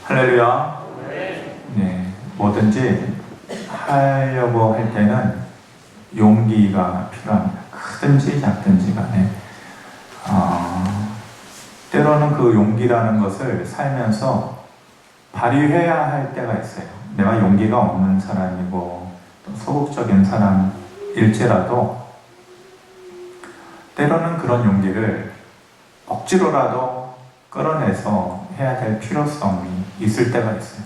할렐루야. 네, 뭐든지 하려고 할 때는 용기가 필요합니다. 크든지 작든지 간에. 때로는 그 용기라는 것을 살면서 발휘해야 할 때가 있어요. 내가 용기가 없는 사람이고 또 소극적인 사람일지라도 때로는 그런 용기를 억지로라도 끌어내서 해야 될 필요성이 있을 때가 있어요.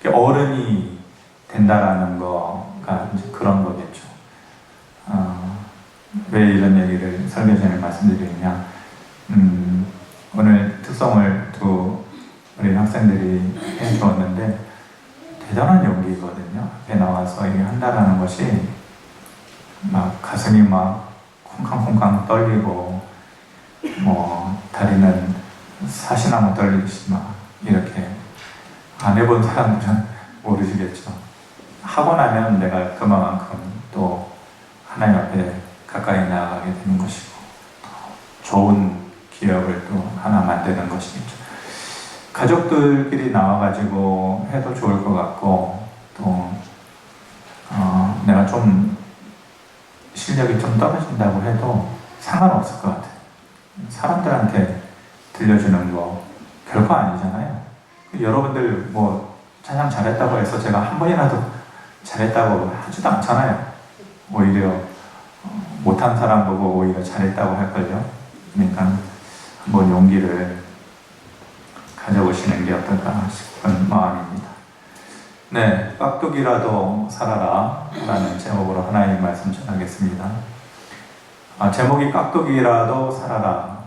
어른이 된다라는 거가 이제 그런 거겠죠. 왜 이런 얘기를 설교 전에 말씀드리냐? 오늘 특성을 두 우리 학생들이 해주었는데 대단한 용기거든요. 앞에 나와서 얘기한다라는 것이 막 가슴이 막 쿵쾅쿵쾅 떨리고 다리는 사시나무 떨리듯이 막 이렇게 안 해본 사람들은 모르시겠죠. 하고 나면 내가 그만큼 또 하나님 앞에 가까이 나아가게 되는 것이고 좋은 기억을 또 하나 만드는 것이겠죠. 가족들끼리 나와가지고 해도 좋을 것 같고 또 내가 좀 실력이 좀 떨어진다고 해도 상관없을 것 같아요. 사람들한테 들려주는 거 별거 아니잖아요. 여러분들 뭐 찬양 잘했다고 해서 제가 한 번이라도 잘했다고 하지도 않잖아요. 오히려 못한 사람 보고 오히려 잘했다고 할걸요. 그러니까 한번 용기를 가져보시는 게 어떨까 싶은 마음입니다. 네, 깍두기라도 살아라 라는 제목으로 하나님 말씀 전하겠습니다. 제목이 깍두기라도 살아라.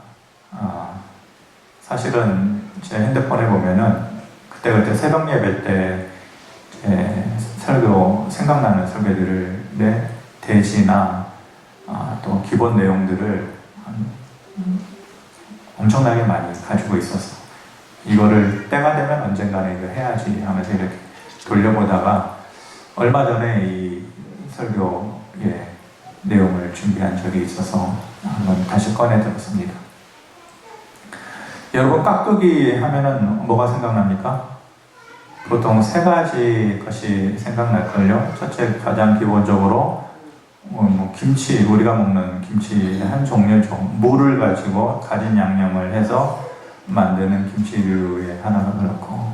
사실은 제 핸드폰에 보면은 그때그때 새벽 예배 때 설교, 생각나는 설교들을 대지나 또 기본 내용들을 엄청나게 많이 가지고 있어서 이거를 때가 되면 언젠가는 이거 해야지 하면서 이렇게 돌려보다가 얼마 전에 이 설교의 내용을 준비한 적이 있어서 한번 다시 꺼내 들었습니다. 여러분 깍두기 하면은 뭐가 생각납니까? 보통 세 가지 것이 생각날걸요. 첫째, 가장 기본적으로 김치, 우리가 먹는 김치 한 종류죠. 무를 가지고 가진 양념을 해서 만드는 김치류의 하나가 그렇고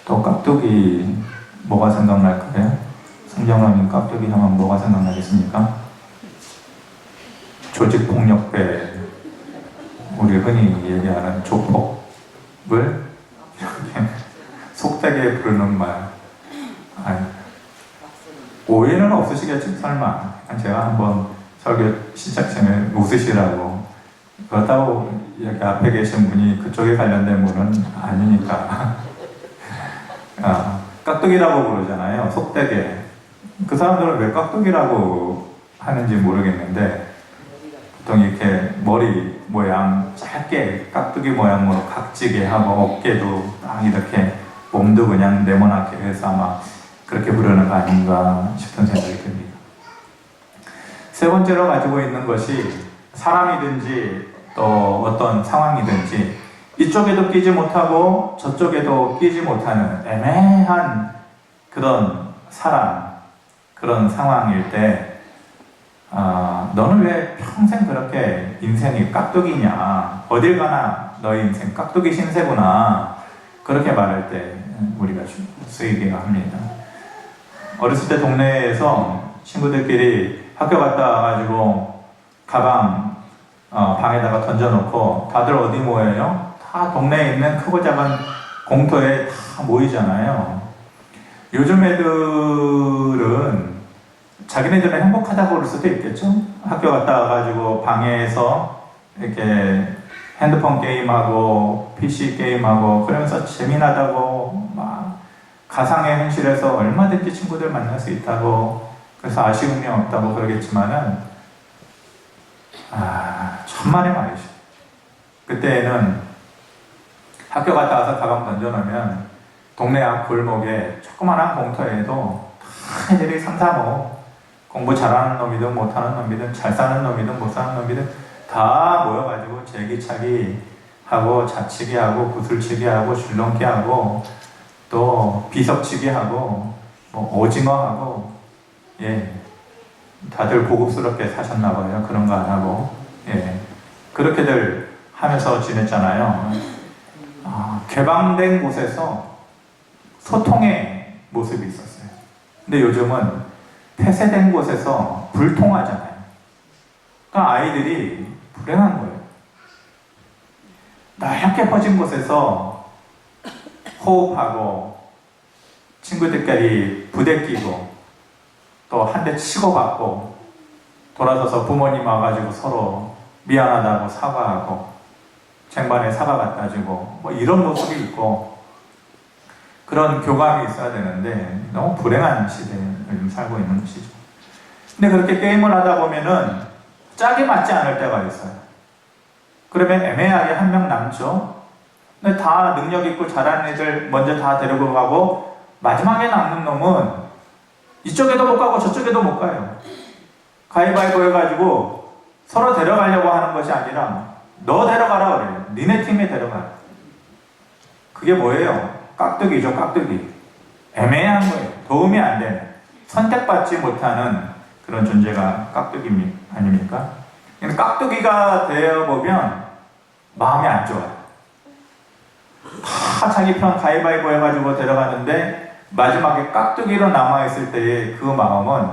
또 깍두기 뭐가 생각날까요? 성경하면 깍두기 하면 뭐가 생각나겠습니까? 조직폭력배, 우리 흔히 얘기하는 조폭을 이렇게 속되게 부르는 말. 오해는 없으시겠죠? 설마. 제가 한번 설교 시작 전에 웃으시라고. 그렇다고 여기 앞에 계신 분이 그쪽에 관련된 분은 아니니까. 깍두기라고 부르잖아요. 속되게. 그 사람들은 왜 깍두기라고 하는지 모르겠는데 보통 이렇게 머리 모양 짧게 깍두기 모양으로 각지게 하고 어깨도 딱 이렇게 몸도 그냥 네모나게 해서 아마 그렇게 부르는 거 아닌가 싶은 생각이 듭니다. 세 번째로 가지고 있는 것이 사람이든지 또 어떤 상황이든지 이쪽에도 끼지 못하고 저쪽에도 끼지 못하는 애매한 그런 사람, 그런 상황일 때 너는 왜 평생 그렇게 인생이 깍두기냐, 어딜 가나 너의 인생 깍두기 신세구나, 그렇게 말할 때 우리가 쓰이기가 합니다. 어렸을 때 동네에서 친구들끼리 학교 갔다 와가지고 가방 방에다가 던져놓고 다들 어디 모여요? 다 동네에 있는 크고 작은 공터에 다 모이잖아요. 요즘 애들은 자기네들은 행복하다고 그럴 수도 있겠죠? 학교 갔다 와가지고 방에서 이렇게 핸드폰 게임하고 PC 게임하고 그러면서 재미나다고 막 가상의 현실에서 얼마든지 친구들 만날 수 있다고, 그래서 아쉬움이 없다고 그러겠지만은 천만의 말이죠. 그때는 학교 갔다 와서 가방 던져놓으면 동네 앞 골목에 조그만한 공터에도 다 애들이 3, 4, 5 공부 잘하는 놈이든 못하는 놈이든 잘 사는 놈이든 못 사는 놈이든 다 모여가지고 제기차기 하고 자치기 하고 구슬치기 하고 줄넘기 하고 또 비석치기하고 뭐 오징어하고, 예, 다들 고급스럽게 사셨나 봐요. 그런 거 안 하고, 예, 그렇게들 하면서 지냈잖아요. 개방된 곳에서 소통의 모습이 있었어요. 근데 요즘은 폐쇄된 곳에서 불통하잖아요. 그러니까 아이들이 불행한 거예요. 넓게 퍼진 곳에서 호흡하고 친구들끼리 부대끼고 또 한 대 치고받고 돌아서서 부모님 와가지고 서로 미안하다고 사과하고 쟁반에 사과 갖다 주고 뭐 이런 모습이 있고 그런 교감이 있어야 되는데 너무 불행한 시대에 요즘 살고 있는 것이죠. 근데 그렇게 게임을 하다 보면은 짝이 맞지 않을 때가 있어요. 그러면 애매하게 한 명 남죠. 근데 다 능력 있고 잘하는 애들 먼저 다 데리고 가고 마지막에 남는 놈은 이쪽에도 못 가고 저쪽에도 못 가요. 가위바위보 해가지고 서로 데려가려고 하는 것이 아니라 너 데려가라 그래요. 니네 팀에 데려가라. 그게 뭐예요? 깍두기죠, 깍두기. 애매한 거예요. 도움이 안 되는, 선택받지 못하는 그런 존재가 깍두기 아닙니까? 근데 깍두기가 되어보면 마음이 안 좋아요. 다 자기 편 가위바위보 해가지고 데려가는데 마지막에 깍두기로 남아있을 때의 그 마음은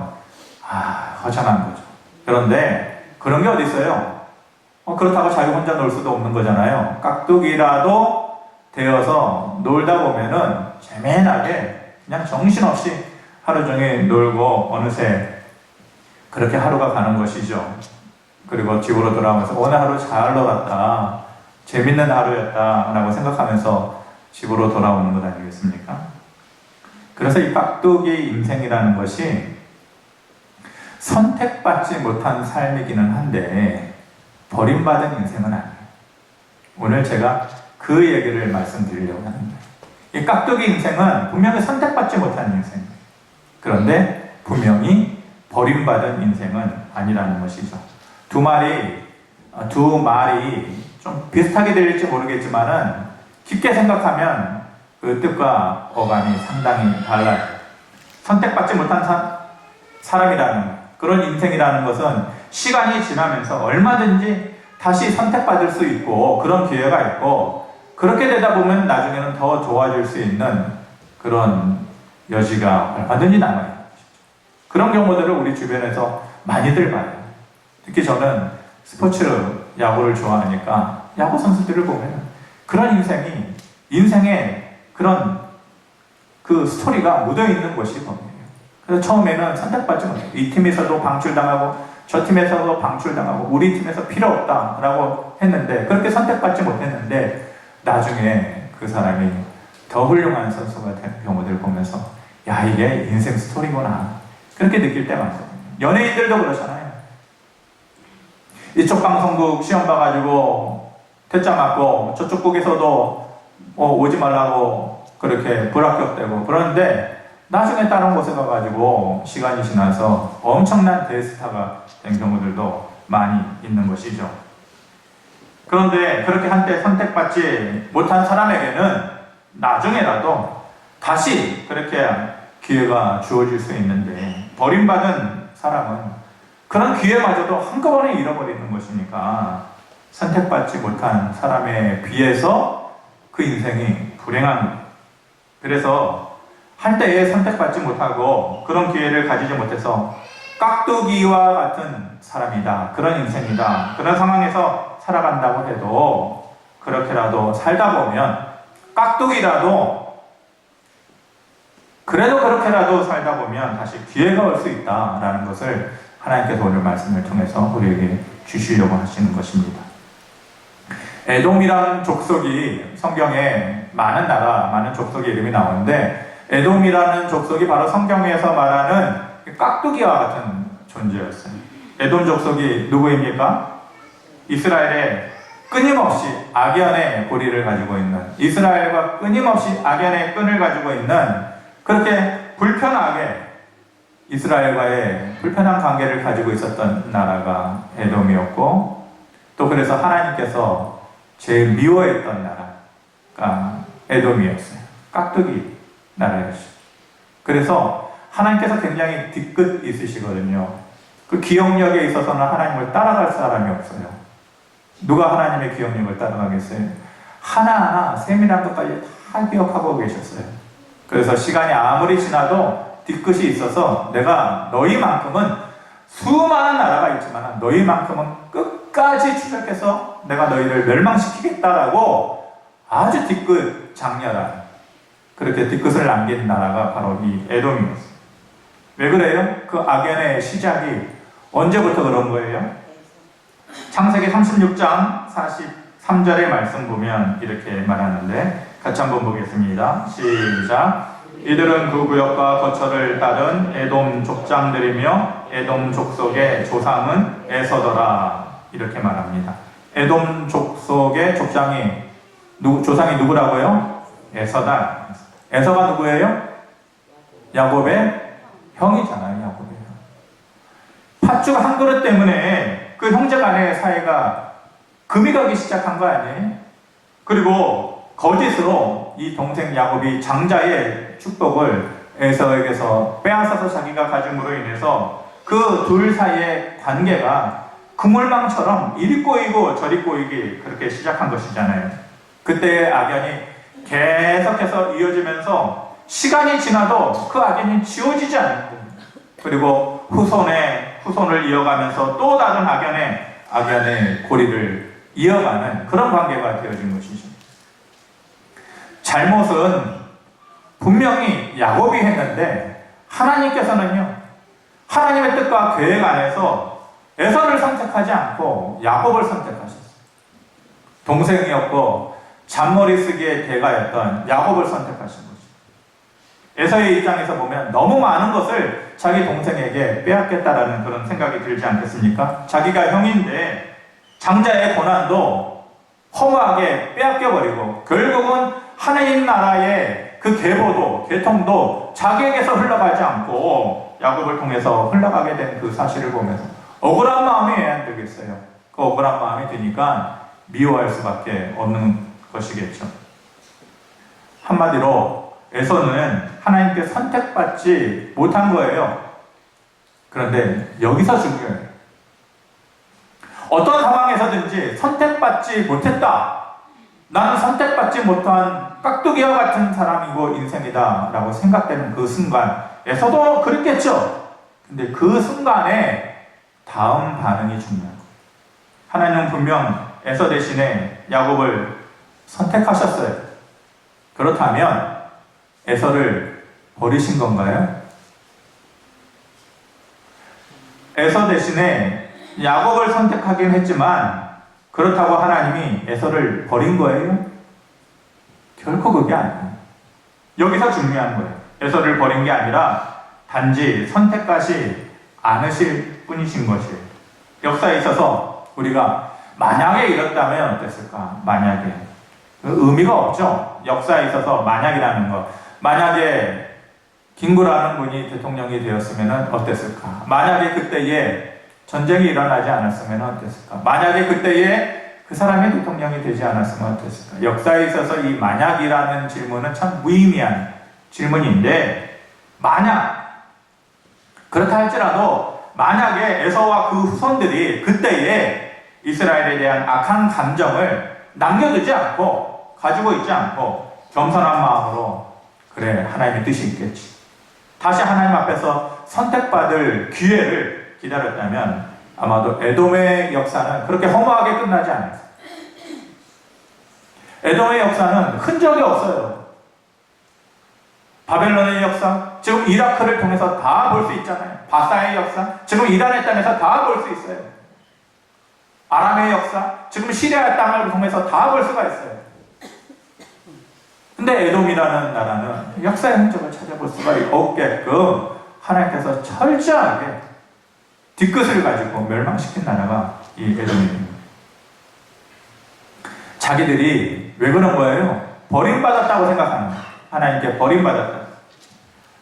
허전한 거죠. 그런데 그런 게 어디 있어요? 그렇다고 자기 혼자 놀 수도 없는 거잖아요. 깍두기라도 되어서 놀다 보면은 재미나게 그냥 정신없이 하루 종일 놀고 어느새 그렇게 하루가 가는 것이죠. 그리고 집으로 돌아오면서 오늘 하루 잘 놀았다, 재밌는 하루였다 라고 생각하면서 집으로 돌아오는 것 아니겠습니까? 그래서 이 깍두기 인생이라는 것이 선택받지 못한 삶이기는 한데 버림받은 인생은 아니에요. 오늘 제가 그 얘기를 말씀드리려고 하는데, 이 깍두기 인생은 분명히 선택받지 못한 인생이에요. 그런데 분명히 버림받은 인생은 아니라는 것이죠. 두 말이 좀 비슷하게 들릴지 모르겠지만은 깊게 생각하면 그 뜻과 어감이 상당히 달라요. 선택받지 못한 사람이라는 그런 인생이라는 것은 시간이 지나면서 얼마든지 다시 선택받을 수 있고 그런 기회가 있고, 그렇게 되다 보면 나중에는 더 좋아질 수 있는 그런 여지가 얼마든지 남아요. 그런 경우들을 우리 주변에서 많이들 봐요. 특히 저는 스포츠 야구를 좋아하니까 야구 선수들을 보면 그런 인생에 그런 그 스토리가 묻어있는 것이 범이에요. 그래서 처음에는 선택받지 못해요. 이 팀에서도 방출당하고 저 팀에서도 방출당하고 우리 팀에서 필요 없다라고 했는데, 그렇게 선택받지 못했는데 나중에 그 사람이 더 훌륭한 선수가 된 경우들 보면서 야, 이게 인생 스토리구나, 그렇게 느낄 때 많거든요. 연예인들도 그렇잖아요. 이쪽 방송국 시험 봐가지고 퇴짜 맞고 저쪽 국에서도 오지 말라고 그렇게 불합격되고, 그런데 나중에 다른 곳에 가가지고 시간이 지나서 엄청난 대스타가 된 경우들도 많이 있는 것이죠. 그런데 그렇게 한때 선택받지 못한 사람에게는 나중에라도 다시 그렇게 기회가 주어질 수 있는데, 버림받은 사람은 그런 기회마저도 한꺼번에 잃어버리는 것이니까 선택받지 못한 사람에 비해서 그 인생이 불행한 거예요. 그래서 한때에 선택받지 못하고 그런 기회를 가지지 못해서 깍두기와 같은 사람이다, 그런 인생이다, 그런 상황에서 살아간다고 해도 그렇게라도 살다 보면 깍두기라도 그래도 그렇게라도 살다 보면 다시 기회가 올 수 있다라는 것을 하나님께서 오늘 말씀을 통해서 우리에게 주시려고 하시는 것입니다. 에돔이라는 족속이 성경에 많은 나라, 많은 족속의 이름이 나오는데, 에돔이라는 족속이 바로 성경에서 말하는 깍두기와 같은 존재였어요. 에돔 족속이 누구입니까? 이스라엘의 끊임없이 악연의 고리를 가지고 있는, 이스라엘과 끊임없이 악연의 끈을 가지고 있는, 그렇게 불편하게 이스라엘과의 불편한 관계를 가지고 있었던 나라가 에돔이었고, 또 그래서 하나님께서 제일 미워했던 나라가 에돔이었어요. 깍두기 나라였죠. 그래서 하나님께서 굉장히 뒤끝 있으시거든요. 그 기억력에 있어서는 하나님을 따라갈 사람이 없어요. 누가 하나님의 기억력을 따라가겠어요? 하나하나 세밀한 것까지 다 기억하고 계셨어요. 그래서 시간이 아무리 지나도 뒤끝이 있어서 내가 너희만큼은 수많은 나라가 있지만 너희만큼은 끝까지 추적해서 내가 너희를 멸망시키겠다라고 아주 뒤끝 장렬한 그렇게 뒤끝을 남긴 나라가 바로 이 에돔이었어요. 왜 그래요? 그 악연의 시작이 언제부터 그런 거예요? 창세기 36장 43절의 말씀 보면 이렇게 말하는데 같이 한번 보겠습니다. 시작. 이들은 그 구역과 거처를 따른 에돔 족장들이며 에돔 족속의 조상은 에서더라. 이렇게 말합니다. 에돔 족속의 조상이 누구라고요? 에서다. 에서가 누구예요? 야곱의 형이잖아요. 야곱의 형. 팥죽 한 그릇 때문에 그 형제 간의 사이가 금이 가기 시작한 거 아니에요? 그리고 거짓으로 이 동생 야곱이 장자의 축복을 에서에게서 빼앗아서 자기가 가짐으로 인해서 그 둘 사이의 관계가 그물망처럼 이리 꼬이고 저리 꼬이기 그렇게 시작한 것이잖아요. 그때의 악연이 계속해서 이어지면서 시간이 지나도 그 악연이 지워지지 않는 겁니다. 그리고 후손을 이어가면서 또 다른 악연의 고리를 이어가는 그런 관계가 되어진 것이죠. 잘못은 분명히 야곱이 했는데 하나님께서는요, 하나님의 뜻과 계획 안에서 에서를 선택하지 않고 야곱을 선택하셨어요. 동생이었고 잔머리 쓰기의 대가였던 야곱을 선택하신 거죠. 에서의 입장에서 보면 너무 많은 것을 자기 동생에게 빼앗겠다라는 그런 생각이 들지 않겠습니까? 자기가 형인데 장자의 고난도 허무하게 빼앗겨버리고 결국은 하나님 나라의 그 계보도 계통도 자기에게서 흘러가지 않고 야곱을 통해서 흘러가게 된 그 사실을 보면서 억울한 마음이 왜 안 들겠어요? 그 억울한 마음이 드니까 미워할 수밖에 없는 것이겠죠. 한마디로 에서는 하나님께 선택받지 못한 거예요. 그런데 여기서 중요해요. 어떤 상황에서든지 선택받지 못했다. 나는 선택받지 못한 깍두기와 같은 사람이고 인생이다 라고 생각되는 그 순간, 에서도 그랬겠죠. 근데 그 순간에 다음 반응이 중요한 거예요. 하나님은 분명 에서 대신에 야곱을 선택하셨어요. 그렇다면 에서를 버리신 건가요? 에서 대신에 야곱을 선택하긴 했지만 그렇다고 하나님이 에서를 버린 거예요? 결코 그게 아니에요. 여기서 중요한 거예요. 에서를 버린 게 아니라 단지 선택하지 않으실 뿐이신 것이에요. 역사에 있어서 우리가 만약에 이렇다면 어땠을까? 만약에 의미가 없죠. 역사에 있어서 만약이라는 것. 만약에 김구라는 분이 대통령이 되었으면 어땠을까? 만약에 그때에 전쟁이 일어나지 않았으면 어땠을까? 만약에 그때에 그 사람이 대통령이 되지 않았으면 어땠을까? 역사에 있어서 이 만약이라는 질문은 참 무의미한 질문인데, 만약 그렇다 할지라도 만약에 에서와 그 후손들이 그때에 이스라엘에 대한 악한 감정을 남겨두지 않고 가지고 있지 않고 겸손한 마음으로 그래 하나님의 뜻이 있겠지, 다시 하나님 앞에서 선택받을 기회를 기다렸다면 아마도 에돔의 역사는 그렇게 허무하게 끝나지 않았어요. 에돔의 역사는 흔적이 없어요. 바벨론의 역사, 지금 이라크를 통해서 다 볼 수 있잖아요. 바사의 역사, 지금 이란의 땅에서 다 볼 수 있어요. 아람의 역사, 지금 시리아 땅을 통해서 다 볼 수가 있어요. 근데 에돔이라는 나라는 역사의 흔적을 찾아볼 수가 없게끔 하나님께서 철저하게 뒤끝을 가지고 멸망시킨 나라가 이 에돔입니다. 자기들이 왜 그런 거예요? 버림받았다고 생각하는 거예요. 하나님께 버림받았다.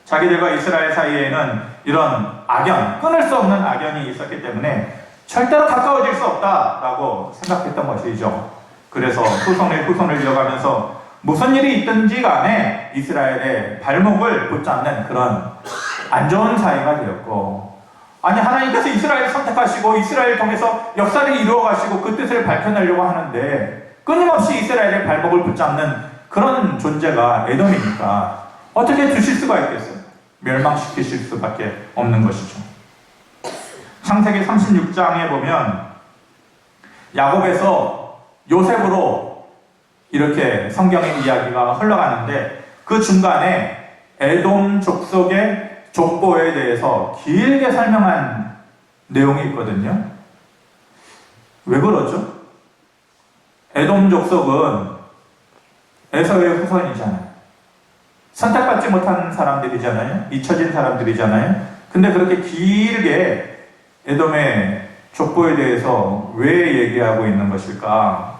자기들과 이스라엘 사이에는 이런 악연, 끊을 수 없는 악연이 있었기 때문에 절대로 가까워질 수 없다라고 생각했던 것이죠. 그래서 후손을 이어가면서 무슨 일이 있든지 간에 이스라엘의 발목을 붙잡는 그런 안 좋은 사이가 되었고, 아니 하나님께서 이스라엘을 선택하시고 이스라엘을 통해서 역사를 이루어 가시고 그 뜻을 밝혀내려고 하는데 끊임없이 이스라엘의 발목을 붙잡는 그런 존재가 에돔이니까 어떻게 두실 수가 있겠어요? 멸망시키실 수밖에 없는 것이죠. 창세기 36장에 보면 야곱에서 요셉으로 이렇게 성경의 이야기가 흘러가는데 그 중간에 에돔 족속의 족보에 대해서 길게 설명한 내용이 있거든요. 왜 그러죠? 에돔 족속은 에서의 후손이잖아요. 선택받지 못한 사람들이잖아요. 잊혀진 사람들이잖아요. 근데 그렇게 길게 에돔의 족보에 대해서 왜 얘기하고 있는 것일까?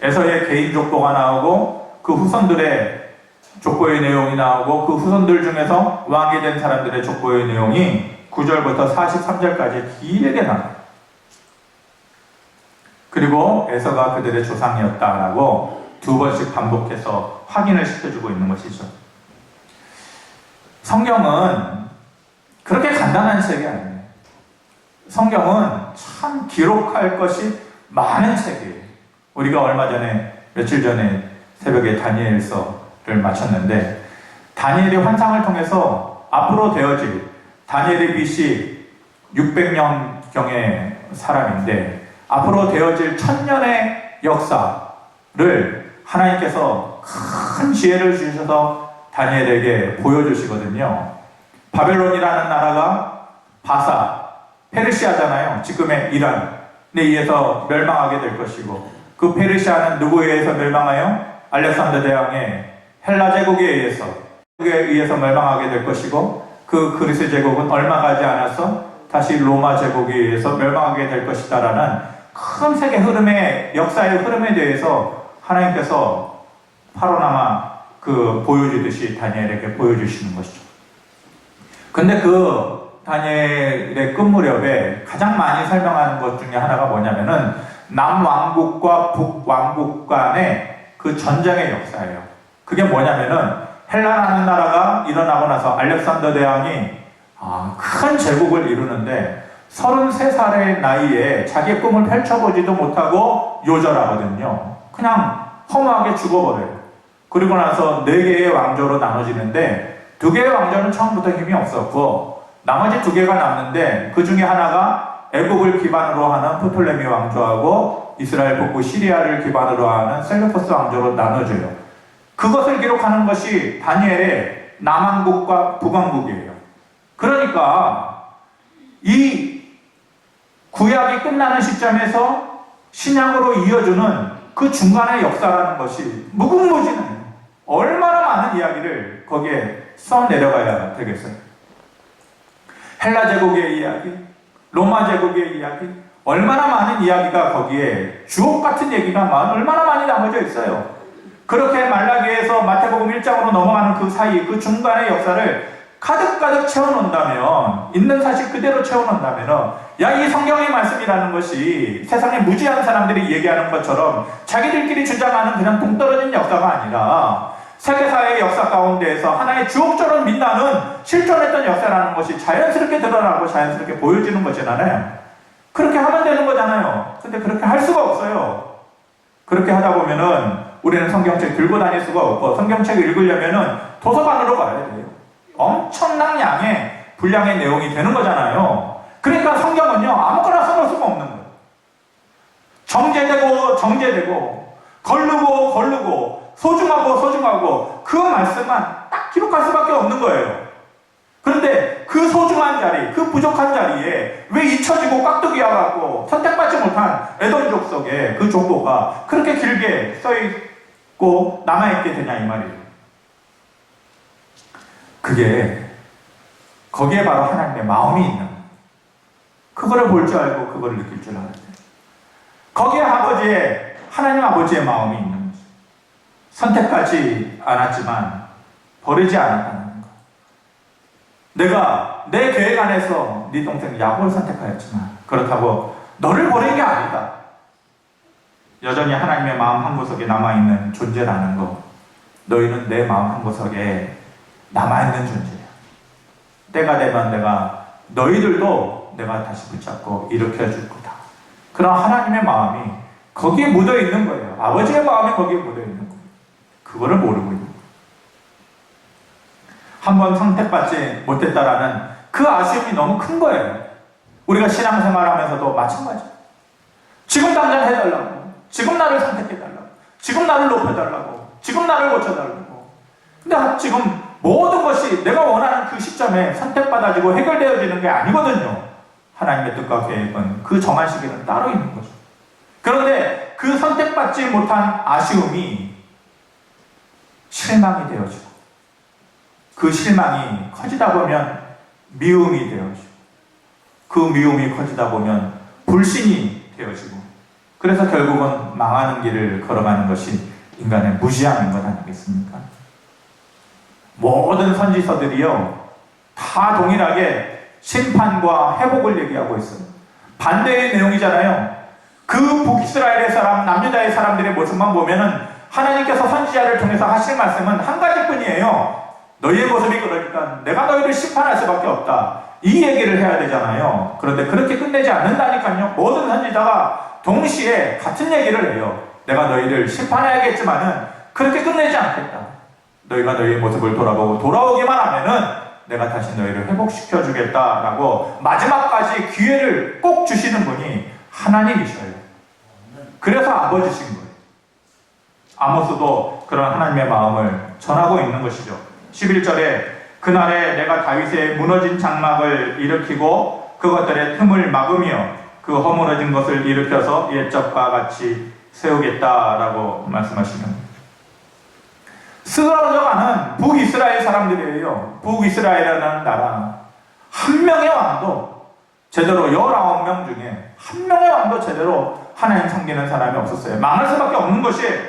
에서의 개인 족보가 나오고 그 후손들의 족보의 내용이 나오고 그 후손들 중에서 왕이 된 사람들의 족보의 내용이 9절부터 43절까지 길게 나와요. 그리고 에서가 그들의 조상이었다라고 2번씩 반복해서 확인을 시켜주고 있는 것이죠. 성경은 그렇게 간단한 책이 아니에요. 성경은 참 기록할 것이 많은 책이에요. 우리가 며칠 전에 새벽에 다니엘서를 마쳤는데, 다니엘의 환상을 통해서 앞으로 되어질, 다니엘이 BC 600년경의 사람인데 앞으로 되어질 1000년의 역사를 하나님께서 큰 지혜를 주셔서 다니엘에게 보여주시거든요. 바벨론이라는 나라가 바사, 페르시아잖아요. 지금의 이란에 의해서 멸망하게 될 것이고, 그 페르시아는 누구에 의해서 멸망하여? 알렉산더 대왕의 헬라 제국에 의해서 멸망하게 될 것이고, 그 그리스 제국은 얼마 가지 않아서 다시 로마 제국에 의해서 멸망하게 될 것이다라는 큰 세계 흐름의, 역사의 흐름에 대해서 하나님께서 파노라마 보여주듯이 다니엘에게 보여주시는 것이죠. 근데 그 다니엘의 끝 무렵에 가장 많이 설명하는 것 중에 하나가 뭐냐면은 남왕국과 북왕국 간의 그 전쟁의 역사예요. 그게 뭐냐면은 헬라라는 나라가 일어나고 나서 알렉산더 대왕이 큰 제국을 이루는데 33살의 나이에 자기의 꿈을 펼쳐보지도 못하고 요절하거든요. 그냥 허무하게 죽어버려요. 그리고 나서 4개의 왕조로 나눠지는데 2개의 왕조는 처음부터 힘이 없었고 나머지 2개가 남는데 그 중에 하나가 애국을 기반으로 하는 프톨레미 왕조하고 이스라엘 북부 시리아를 기반으로 하는 셀루코스 왕조로 나눠져요. 그것을 기록하는 것이 다니엘의 남왕국과 북왕국이에요. 그러니까 이 구약이 끝나는 시점에서 신약으로 이어주는 그 중간의 역사라는 것이 무궁무진해요. 얼마나 많은 이야기를 거기에 써 내려가야 되겠어요. 헬라 제국의 이야기, 로마 제국의 이야기, 얼마나 많은 이야기가 거기에 주옥 같은 얘기가 얼마나 많이 남아져 있어요. 그렇게 말라기에서 마태복음 1장으로 넘어가는 그 사이, 그 중간의 역사를 가득가득 채워놓는다면, 있는 사실 그대로 채워놓는다면, 이 성경의 말씀이라는 것이 세상에 무지한 사람들이 얘기하는 것처럼 자기들끼리 주장하는 그냥 동떨어진 역사가 아니라 세계사의 역사 가운데에서 하나의 주옥처럼 빛나는 실존했던 역사라는 것이 자연스럽게 드러나고 자연스럽게 보여지는 것이잖아요. 그렇게 하면 되는 거잖아요. 근데 그렇게 할 수가 없어요. 그렇게 하다 보면은 우리는 성경책 들고 다닐 수가 없고, 성경책을 읽으려면은 도서관으로 가야 돼요. 엄청난 양의 분량의 내용이 되는 거잖아요. 그러니까 성경은요, 아무거나 써놓을 수가 없는 거예요. 정제되고 거르고 소중하고 그 말씀만 딱 기록할 수밖에 없는 거예요. 그런데 그 소중한 자리, 그 부족한 자리에 왜 잊혀지고 깍두기와 같고 선택받지 못한 에돔 족속의 그 족보가 그렇게 길게 써있고 남아있게 되냐 이 말이에요. 그게 거기에 바로 하나님의 마음이 있는 거예요. 그거를 볼 줄 알고 그거를 느낄 줄 알아야 돼요. 거기에 하나님 아버지의 마음이 있는 거죠. 선택하지 않았지만 버리지 않았다는 거. 내가 내 계획 안에서 네 동생 야곱을 선택하였지만 그렇다고 너를 버린 게 아니다. 여전히 하나님의 마음 한구석에 남아있는 존재라는 거, 너희는 내 마음 한구석에 남아있는 존재야. 때가 되면 내가 너희들도 내가 다시 붙잡고 일으켜 줄 거다. 그런 하나님의 마음이 거기에 묻어 있는 거예요. 아버지의 마음이 거기에 묻어 있는 거예요. 그거를 모르고 있는 거예요. 한번 선택받지 못했다라는 그 아쉬움이 너무 큰 거예요. 우리가 신앙생활하면서도 마찬가지예요. 지금 당장 해달라고, 지금 나를 선택해달라고, 지금 나를 높여달라고, 지금 나를 고쳐달라고. 근데 지금 모든 것이 내가 원하는 그 시점에 선택받아지고 해결되어지는 게 아니거든요. 하나님의 뜻과 계획은 그 정한 시기는 따로 있는 거죠. 그런데 그 선택받지 못한 아쉬움이 실망이 되어지고, 그 실망이 커지다 보면 미움이 되어지고, 그 미움이 커지다 보면 불신이 되어지고, 그래서 결국은 망하는 길을 걸어가는 것이 인간의 무지함인 것 아니겠습니까? 모든 선지서들이요, 다 동일하게 심판과 회복을 얘기하고 있어요. 반대의 내용이잖아요. 그 북이스라엘의 사람, 남유다의 사람들의 모습만 보면은 하나님께서 선지자를 통해서 하실 말씀은 한 가지뿐이에요. 너희의 모습이 그러니까 내가 너희를 심판할 수밖에 없다. 이 얘기를 해야 되잖아요. 그런데 그렇게 끝내지 않는다니까요. 모든 선지자가 동시에 같은 얘기를 해요. 내가 너희를 심판해야겠지만은 그렇게 끝내지 않겠다. 너희가 너희의 모습을 돌아보고 돌아오기만 하면은 내가 다시 너희를 회복시켜 주겠다라고 마지막까지 기회를 꼭 주시는 분이 하나님이셔요. 그래서 아버지신 거예요. 아모스도 그런 하나님의 마음을 전하고 있는 것이죠. 11절에 그날에 내가 다윗의 무너진 장막을 일으키고 그것들의 틈을 막으며 그 허물어진 것을 일으켜서 옛적과 같이 세우겠다라고 말씀하시는, 쓰러져가는 북이스라엘 사람들이에요. 북이스라엘이라는 나라, 한 명의 왕도 제대로 19명 중에 한 명의 왕도 제대로 하나님 섬기는 사람이 없었어요. 망할 수밖에 없는 것이에요.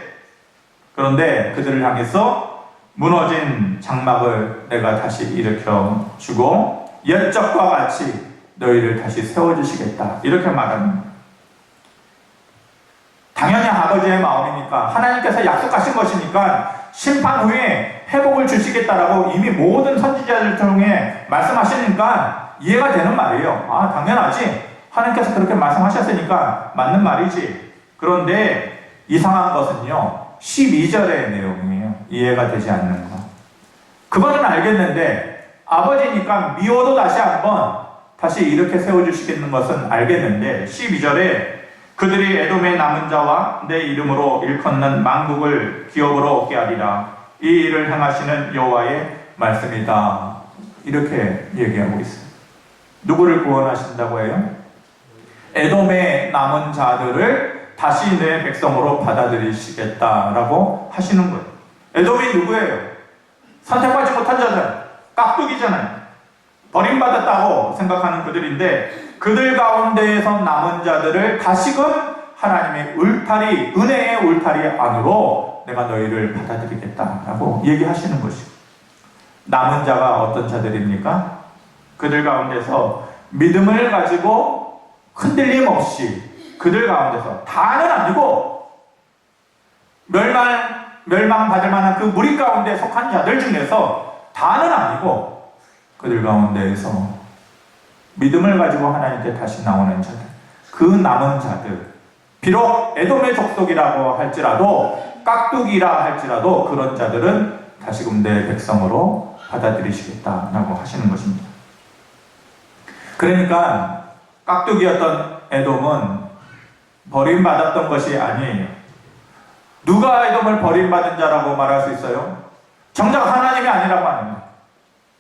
그런데 그들을 향해서 무너진 장막을 내가 다시 일으켜 주고 옛적과 같이 너희를 다시 세워주시겠다, 이렇게 말합니다. 당연히 아버지의 마음이니까, 하나님께서 약속하신 것이니까 심판 후에 회복을 주시겠다라고 이미 모든 선지자들 통해 말씀하시니까 이해가 되는 말이에요. 아, 당연하지. 하나님께서 그렇게 말씀하셨으니까 맞는 말이지. 그런데 이상한 것은요, 12절의 내용이에요. 이해가 되지 않는 거. 그거는 알겠는데, 아버지니까 미워도 다시 이렇게 세워주시겠는 것은 알겠는데, 12절에 그들이 에돔의 남은 자와 내 이름으로 일컫는 만국을 기업으로 얻게 하리라. 이 일을 행하시는 여호와의 말씀이다. 이렇게 얘기하고 있어요. 누구를 구원하신다고 해요? 에돔의 남은 자들을 다시 내 백성으로 받아들이시겠다라고 하시는 거예요. 에돔이 누구예요? 선택받지 못한 자잖아요. 깍두기잖아요. 버림받았다고 생각하는 그들인데, 그들 가운데에서 남은 자들을 다시금 하나님의 울타리, 은혜의 울타리 안으로 내가 너희를 받아들이겠다라고 얘기하시는 것이고, 남은 자가 어떤 자들입니까? 그들 가운데서 믿음을 가지고 흔들림 없이, 그들 가운데서 다는 아니고 멸망받을 만한 그 무리 가운데 속한 자들 중에서 다는 아니고, 그들 가운데에서 믿음을 가지고 하나님께 다시 나오는 자들, 그 남은 자들, 비록 에돔의 족속이라고 할지라도, 깍두기라 할지라도 그런 자들은 다시금 내 백성으로 받아들이시겠다라고 하시는 것입니다. 그러니까 깍두기였던 에돔은 버림받았던 것이 아니에요. 누가 에돔을 버림받은 자라고 말할 수 있어요? 정작 하나님이 아니라고 하는데,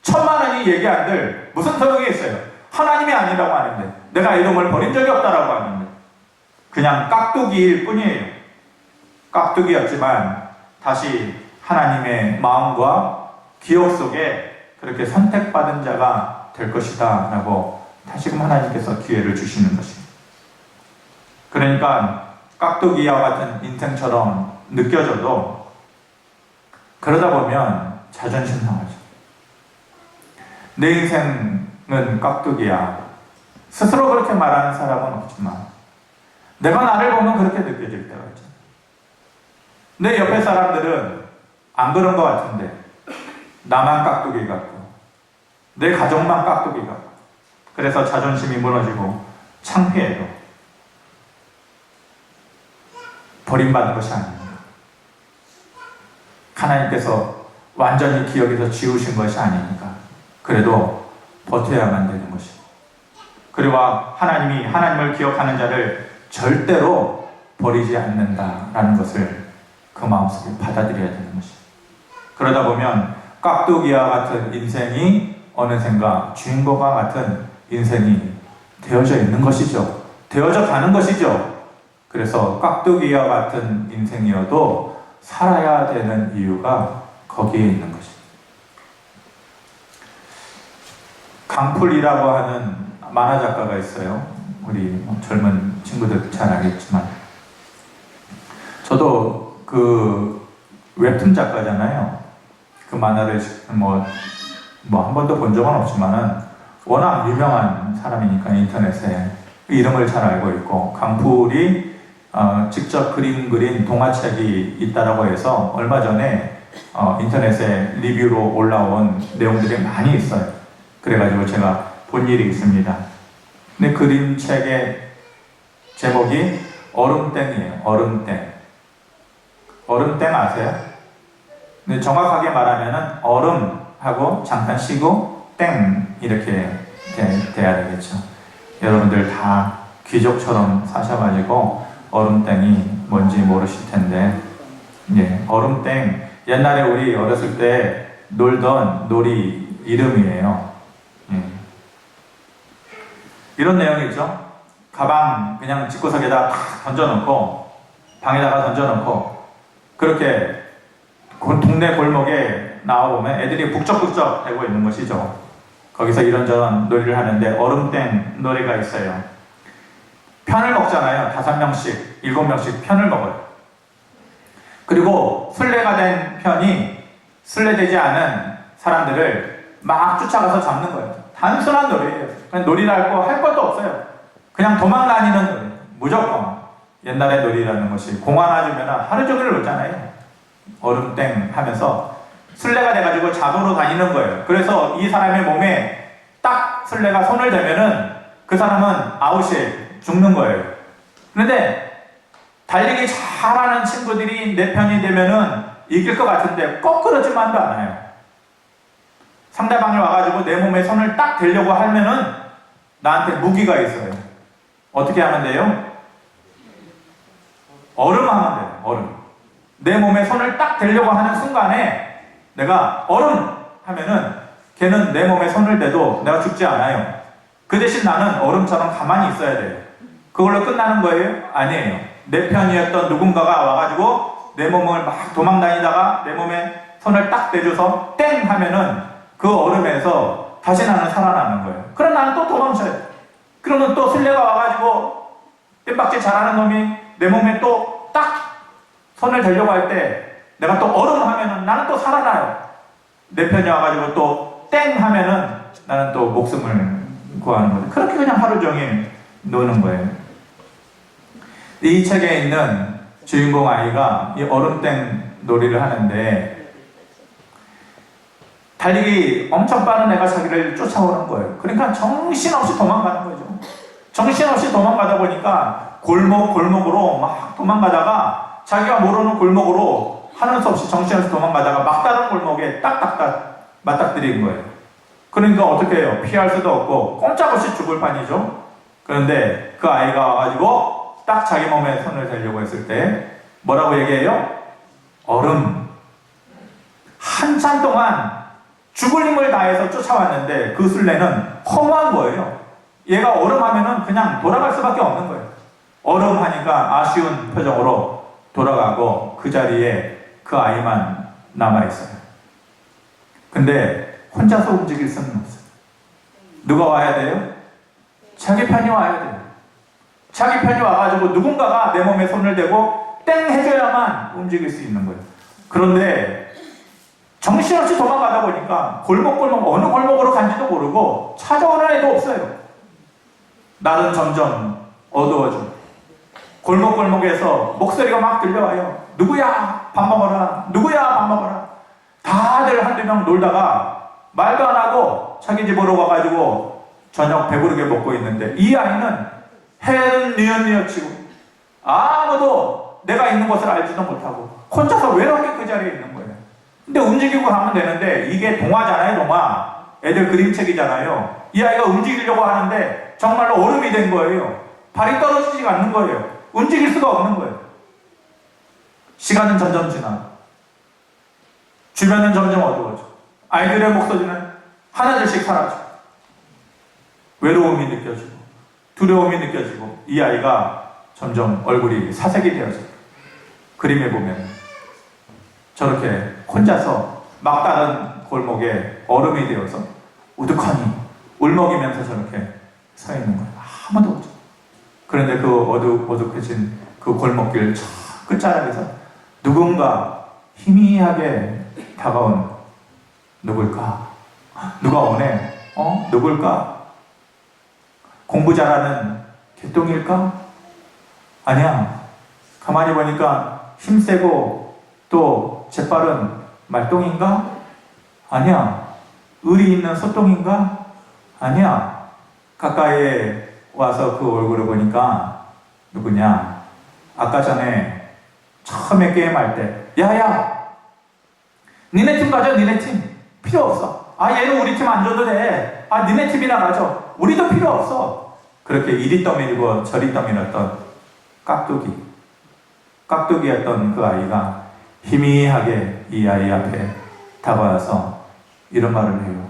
천만원이 얘기한들 무슨 소용이 있어요? 하나님이 아니라고 하는데, 내가 에돔을 버린 적이 없다라고 하는데, 그냥 깍두기일 뿐이에요. 깍두기였지만 다시 하나님의 마음과 기억 속에 그렇게 선택받은 자가 될 것이다 라고 다시금 하나님께서 기회를 주시는 것입니다. 그러니까 깍두기와 같은 인생처럼 느껴져도 그러다 보면 자존심 상하죠. 내 인생은 깍두기야. 스스로 그렇게 말하는 사람은 없지만 내가 나를 보면 그렇게 느껴질 때가 있죠. 내 옆에 사람들은 안 그런 것 같은데 나만 깍두기 같고 내 가족만 깍두기 같고 그래서 자존심이 무너지고 창피해요. 버림받은 것이 아닙니다. 하나님께서 완전히 기억에서 지우신 것이 아니니까 그래도 버텨야만 되는 것이고 그리고 하나님이 하나님을 기억하는 자를 절대로 버리지 않는다라는 것을 그 마음속에 받아들여야 되는 것입니다. 그러다 보면 깍두기와 같은 인생이 어느샌가 주인공과 같은 인생이 되어져 있는 것이죠. 되어져 가는 것이죠. 그래서 깍두기와 같은 인생이어도 살아야 되는 이유가 거기에 있는 것입니다. 강풀이라고 하는 만화 작가가 있어요. 우리 젊은 친구들 잘 알겠지만 저도 그 웹툰 작가잖아요. 그 만화를 한 번도 본 적은 없지만은 워낙 유명한 사람이니까 인터넷에 이름을 잘 알고 있고 강풀이 직접 그린 동화책이 있다라고 해서 얼마 전에 인터넷에 리뷰로 올라온 내용들이 많이 있어요. 그래가지고 제가 본 일이 있습니다. 근데 그림책의 제목이 얼음땡이에요. 얼음땡. 얼음땡 아세요? 근데 정확하게 말하면은 얼음하고 잠깐 쉬고 땡 이렇게 돼야 되겠죠. 여러분들 다 귀족처럼 사셔가지고 얼음땡이 뭔지 모르실 텐데, 예, 얼음땡 옛날에 우리 어렸을 때 놀던 놀이 이름이에요. 예. 이런 내용이죠. 가방 그냥 집구석에다 탁 던져놓고 방에다가 던져놓고 그렇게 동네 골목에 나와보면 애들이 북적북적 대고 있는 것이죠. 거기서 이런저런 놀이를 하는데 얼음땡 놀이가 있어요. 편을 먹잖아요. 5명씩, 7명씩 편을 먹어요. 그리고 술래가 된 편이 술래되지 않은 사람들을 막 쫓아가서 잡는 거예요. 단순한 놀이예요. 그냥 놀이라고 할 것도 없어요. 그냥 도망 다니는 놀이. 무조건. 옛날의 놀이라는 것이 공 하나 주면 하루 종일 놀잖아요. 얼음땡 하면서 술래가 돼가지고 잡으러 다니는 거예요. 그래서 이 사람의 몸에 딱 술래가 손을 대면은 그 사람은 아웃이에요. 죽는 거예요. 그런데 달리기 잘하는 친구들이 내 편이 되면은 이길 것 같은데 꼭 그러지만도 않아요. 상대방이 와가지고 내 몸에 손을 딱 대려고 하면은 나한테 무기가 있어요. 어떻게 하면 돼요? 얼음 하면 돼요. 얼음. 내 몸에 손을 딱 대려고 하는 순간에 내가 얼음 하면은 걔는 내 몸에 손을 대도 내가 죽지 않아요. 그 대신 나는 얼음처럼 가만히 있어야 돼요. 그걸로 끝나는 거예요? 아니에요. 내 편이었던 누군가가 와가지고 내 몸을 막 도망다니다가 내 몸에 손을 딱 대줘서 땡 하면은 그 얼음에서 다시 나는 살아나는 거예요. 그럼 나는 또 도망쳐요. 그러면 또 술래가 와가지고 땜박질 잘하는 놈이 내 몸에 또 딱 손을 대려고 할 때 내가 또 얼음 하면은 나는 또 살아나요. 내 편이 와가지고 또 땡 하면은 나는 또 목숨을 구하는 거예요. 그렇게 그냥 하루 종일 노는 거예요. 이 책에 있는 주인공 아이가 이 얼음땡 놀이를 하는데 달리기 엄청 빠른 애가 자기를 쫓아오는 거예요. 그러니까 정신없이 도망가는 거죠. 정신없이 도망가다 보니까 골목으로 막 도망가다가 자기가 모르는 골목으로 하는 수 없이 정신없이 도망가다가 막다른 골목에 딱딱딱 맞닥뜨린 거예요. 그러니까 어떻게 해요? 피할 수도 없고 꼼짝없이 죽을 판이죠. 그런데 그 아이가 와가지고 딱 자기 몸에 손을 대려고 했을 때 뭐라고 얘기해요? 얼음. 한참 동안 죽을 힘을 다해서 쫓아왔는데 그 술래는 허무한 거예요. 얘가 얼음 하면은 그냥 돌아갈 수밖에 없는 거예요. 얼음 하니까 아쉬운 표정으로 돌아가고 그 자리에 그 아이만 남아있어요. 근데 혼자서 움직일 수는 없어요. 누가 와야 돼요? 자기 편이 와야 돼요. 자기 편이 와가지고 누군가가 내 몸에 손을 대고 땡 해줘야만 움직일 수 있는 거예요. 그런데 정신없이 도망가다 보니까 골목골목 어느 골목으로 간지도 모르고 찾아오는 애도 없어요. 날은 점점 어두워져. 골목골목에서 목소리가 막 들려와요. 누구야? 밥 먹어라. 누구야? 밥 먹어라. 다들 한두 명 놀다가 말도 안 하고 자기 집으로 가가지고 저녁 배부르게 먹고 있는데 이 아이는 해는 뉘엿뉘엿 치고 아무도 내가 있는 곳을 알지도 못하고 혼자서 외롭게 그 자리에 있는 거예요. 근데 움직이고 가면 되는데 이게 동화잖아요, 동화. 애들 그림책이잖아요. 이 아이가 움직이려고 하는데 정말로 얼음이 된 거예요. 발이 떨어지지가 않는 거예요. 움직일 수가 없는 거예요. 시간은 점점 지나. 주변은 점점 어두워져. 아이들의 목소리는 하나둘씩 사라져. 외로움이 느껴지고 두려움이 느껴지고 이 아이가 점점 얼굴이 사색이 되어져. 그림에 보면 저렇게 혼자서 막다른 골목에 얼음이 되어서 우두커니 울먹이면서 저렇게 서 있는 거예요. 아무도 없죠. 그런데 그 어둑어둑해진 그 골목길 저 끝자락에서 누군가 희미하게 다가온 누굴까? 누가 오네? 누굴까? 공부 잘하는 개똥일까? 아니야. 가만히 보니까 힘세고 또 재빠른 말똥인가? 아니야. 의리 있는 소똥인가? 아니야. 가까이에 와서 그 얼굴을 보니까 누구냐? 아까 전에 처음에 게임할 때 야야! 니네 팀 가져, 니네 팀. 필요 없어. 얘는 우리 팀 안 줘도 돼. 니네 팀이나 가져. 우리도 필요 없어. 그렇게 이리 떠밀고 저리 떠밀었던 깍두기였던 그 아이가 희미하게 이 아이 앞에 다가와서 이런 말을 해요.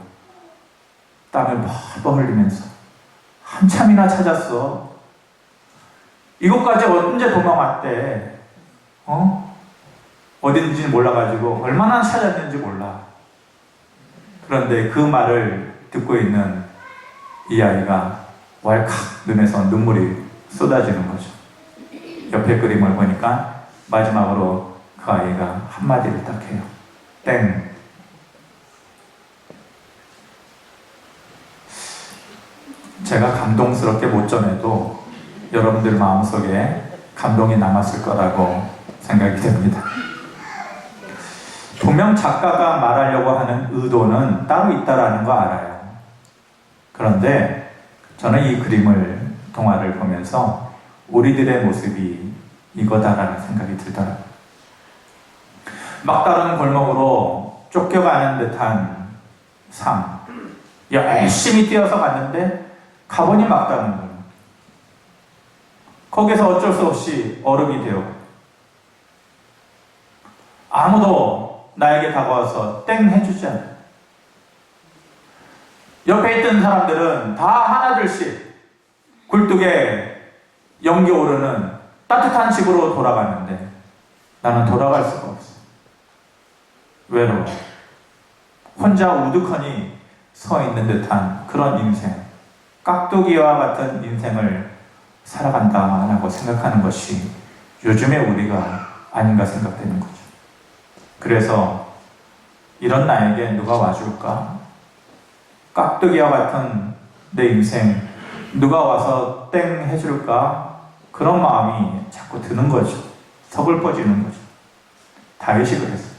땀을 벌벌 흘리면서 한참이나 찾았어. 이곳까지 언제 도망왔대? 어딘지 몰라가지고 얼마나 찾았는지 몰라. 그런데 그 말을 듣고 있는 이 아이가 왈칵 눈에서 눈물이 쏟아지는 거죠. 옆에 그림을 보니까 마지막으로 그 아이가 한마디를 딱 해요. 땡. 제가 감동스럽게 못 전해도 여러분들 마음속에 감동이 남았을 거라고 생각이 됩니다. 분명 작가가 말하려고 하는 의도는 따로 있다라는 거 알아요. 그런데 저는 이 동화를 보면서 우리들의 모습이 이거다라는 생각이 들더라고요. 막다른 골목으로 쫓겨가는 듯한 삶. 열심히 뛰어서 갔는데 가보니 막다른 골목. 거기서 어쩔 수 없이 얼음이 되어 아무도 나에게 다가와서 땡 해주지 않아요. 옆에 있던 사람들은 다 하나둘씩 굴뚝에 연기 오르는 따뜻한 집으로 돌아갔는데 나는 돌아갈 수가 없어. 외로워. 혼자 우두커니 서 있는 듯한 그런 인생, 깍두기와 같은 인생을 살아간다라고 생각하는 것이 요즘의 우리가 아닌가 생각되는 거죠. 그래서 이런 나에게 누가 와줄까? 깍두기와 같은 내 인생 누가 와서 땡 해줄까? 그런 마음이 자꾸 드는 거죠. 서글퍼지는 거죠. 다윗이 그랬어요.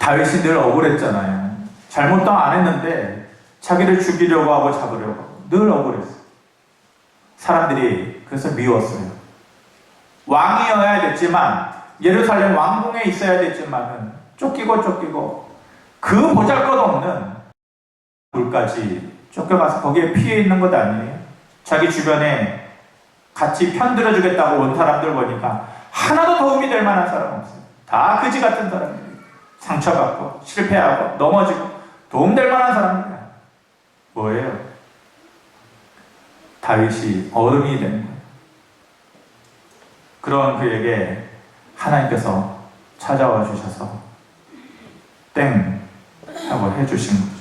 다윗이 늘 억울했잖아요. 잘못도 안 했는데 자기를 죽이려고 하고 잡으려고 하고 늘 억울했어요. 사람들이 그래서 미웠어요. 왕이어야 됐지만 예루살렘 왕궁에 있어야 됐지만 쫓기고 그 보잘것없는 물까지 쫓겨가서 거기에 피해 있는 것 아니에요? 자기 주변에 같이 편들어주겠다고 온 사람들 보니까 하나도 도움이 될 만한 사람 없어요. 다 그지 같은 사람들이 상처받고 실패하고 넘어지고 도움될 만한 사람들이야. 뭐예요? 다윗이 얼음이 된 거예요. 그런 그에게 하나님께서 찾아와 주셔서 땡 하고 해주신 거죠.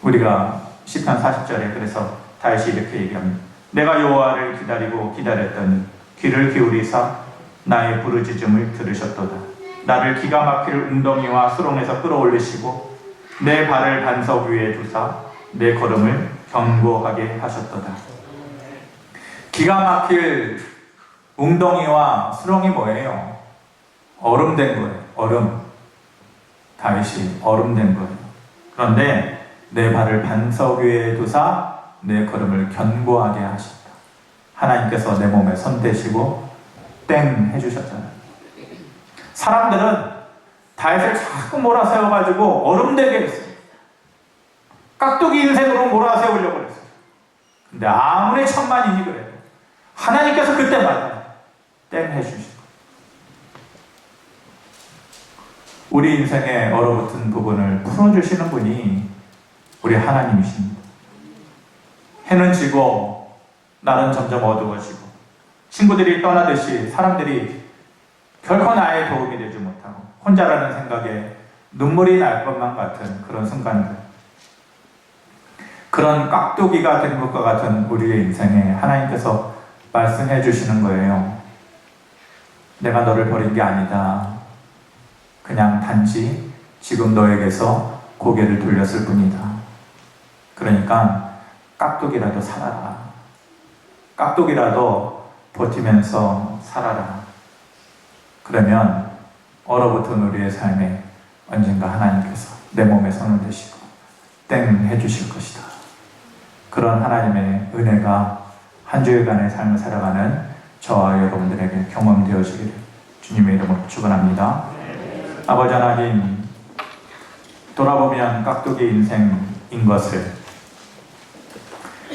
우리가 시편 40절에 그래서 다윗이 이렇게 얘기합니다. 내가 여호와를 기다렸더니 귀를 기울이사 나의 부르짖음을 들으셨도다. 나를 기가 막힐 웅덩이와 수렁에서 끌어올리시고 내 발을 반석 위에 두사 내 걸음을 견고하게 하셨도다. 기가 막힐 웅덩이와 수렁이 뭐예요? 얼음된 거예요. 얼음. 다윗이 얼음된 거예요. 그런데 내 발을 반석 위에 두사 내 걸음을 견고하게 하신다. 하나님께서 내 몸에 손 대시고 땡 해주셨잖아요. 사람들은 다윗을 자꾸 몰아세워가지고 얼음되게 했어요. 깍두기 인생으로 몰아세우려고 했어요. 근데 아무리 천만이니 그래도 하나님께서 그때마다 땡 해주시고 우리 인생의 얼어붙은 부분을 풀어주시는 분이 우리 하나님이십니다. 해는 지고 날은 점점 어두워지고 친구들이 떠나듯이 사람들이 결코 나의 도움이 되지 못하고 혼자라는 생각에 눈물이 날 것만 같은 그런 순간들, 그런 깍두기가 된 것과 같은 우리의 인생에 하나님께서 말씀해 주시는 거예요. 내가 너를 버린 게 아니다. 그냥 단지 지금 너에게서 고개를 돌렸을 뿐이다. 그러니까 깍두기라도 살아라. 깍두기라도 버티면서 살아라. 그러면 얼어붙은 우리의 삶에 언젠가 하나님께서 내 몸에 손을 대시고 땡 해주실 것이다. 그런 하나님의 은혜가 한 주일간의 삶을 살아가는 저와 여러분들에게 경험되어지기를 주님의 이름으로 축원합니다. 아버지 하나님, 돌아보면 깍두기 인생인 것을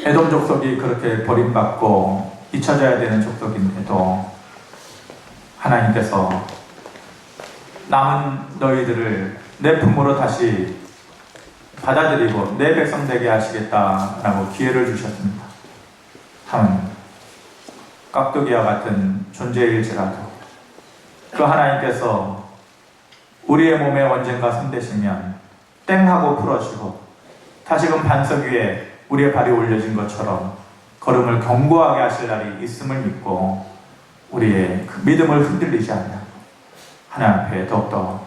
에돔 족속이 그렇게 버림받고 잊혀져야 되는 족속인데도 하나님께서 남은 너희들을 내 품으로 다시 받아들이고 내 백성 되게 하시겠다라고 기회를 주셨습니다. 하나님, 깍두기와 같은 존재일지라도 그 하나님께서 우리의 몸에 언젠가 손대시면 땡하고 풀어주고 다시금 반석 위에 우리의 발이 올려진 것처럼 걸음을 견고하게 하실 날이 있음을 믿고 우리의 그 믿음을 흔들리지 않는 하나님 앞에 더욱더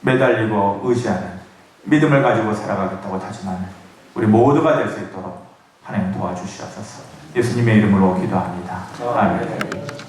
매달리고 의지하는 믿음을 가지고 살아가겠다고 다짐하는 우리 모두가 될 수 있도록 하나님 도와주시옵소서. 예수님의 이름으로 기도합니다. 아멘.